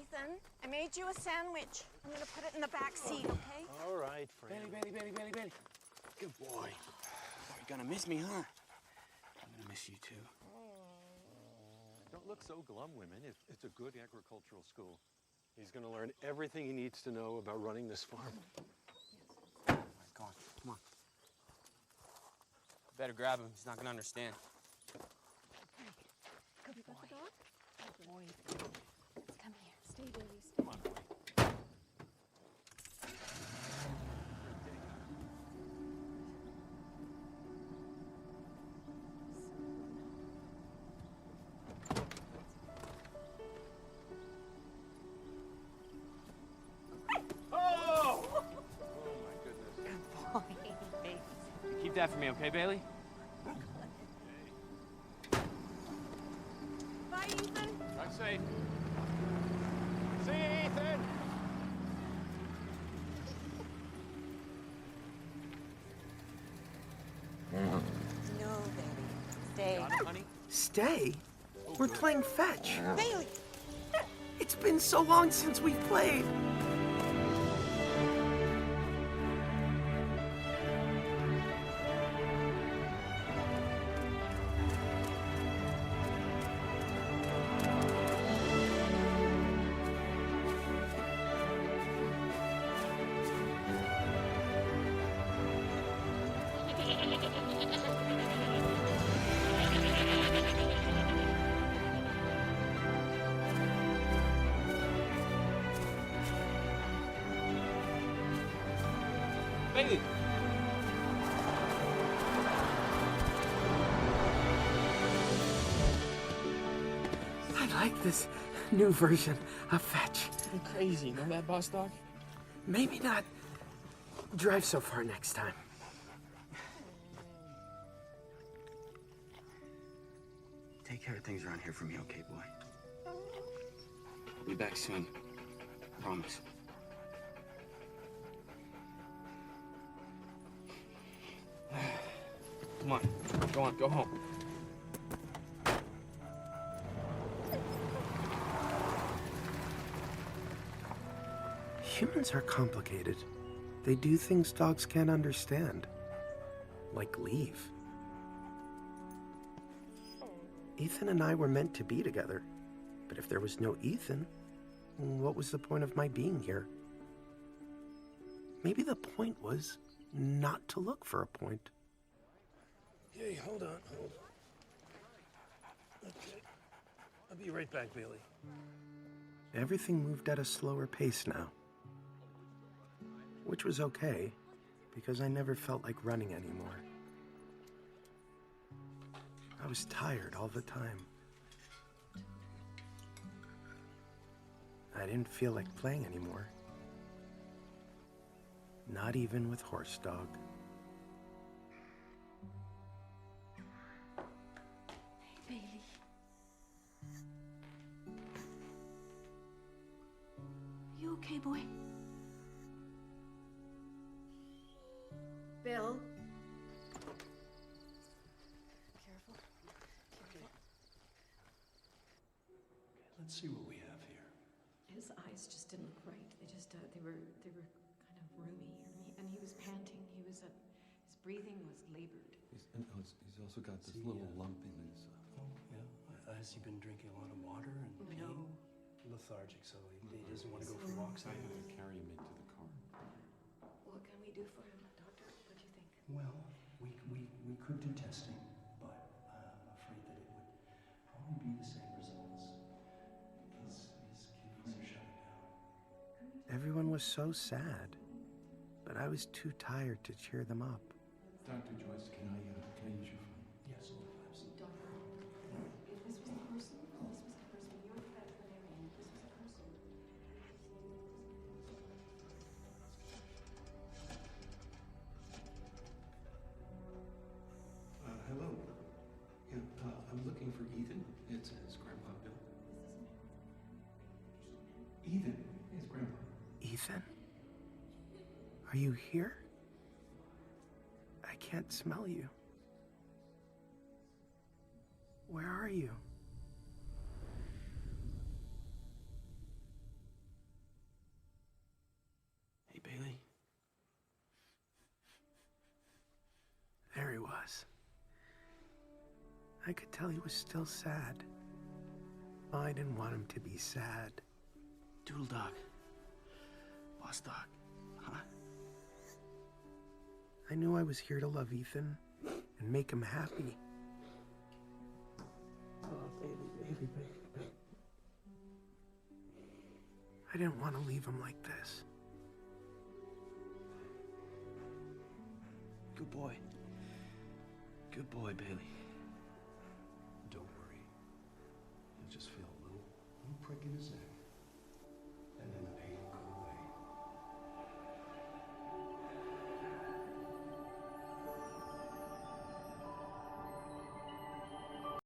Ethan. I made you a sandwich. I'm gonna put it in the back seat, okay? All right, friend. Bailey. Good boy. You're gonna miss me, huh? I'm gonna miss you too. Don't look so glum, women. It's a good agricultural school. He's gonna learn everything he needs to know about running this farm. All right, go on. Come on. Better grab him. He's not gonna understand. Good boy. Good boy. Come here. Stay, baby. Stay. Come on, boy. Keep that for me, okay, Bailey? Bye, Ethan. Drive safe. See you, Ethan. No, baby. Stay. Got it, honey? Stay? We're playing fetch. Bailey. It's been so long since we've played. Bailey! I like this new version of fetch. You're crazy, you know that, boss dog? Maybe not drive so far next time. Take care of things around here for me, okay, boy? I'll be back soon. Promise. Come on, go home. Humans are complicated. They do things dogs can't understand. Like leave. Ethan and I were meant to be together. But if there was no Ethan, what was the point of my being here? Maybe the point was not to look for a point. Hey, hold on. Okay. I'll be right back, Bailey. Everything moved at a slower pace now. Which was okay, because I never felt like running anymore. I was tired all the time. I didn't feel like playing anymore. Not even with Horse Dog. Hey, Bailey. You okay, boy? Bill? Careful. Let's see what we have here. His eyes just didn't look right. They were kind of roomy, and he was panting. His breathing was labored. He's also got this little lump in his. Oh, yeah. Has he been drinking a lot of water and peeing? No. Lethargic, so he doesn't want to go for walks. I'm going to carry him into the car. What can we do for him, doctor? What do you think? Well, we could do testing, but I'm afraid that it would probably be the same results. His kidneys are shutting down. Everyone was so sad, but I was too tired to cheer them up. Dr. Joyce, can I use your phone? Yes, absolutely. Doctor, if this was the person, you're the veterinarian. If this was the person. Hello. Yeah, I'm looking for Ethan. It's his grandpa, Bill. Ethan, his grandpa. Ethan? Are you here? I can't smell you. Where are you? was. I could tell he was still sad. I didn't want him to be sad. Doodle dog. Boss dog. Huh? I knew I was here to love Ethan and make him happy. Oh, baby. I didn't want to leave him like this. Good boy. Good boy, Bailey.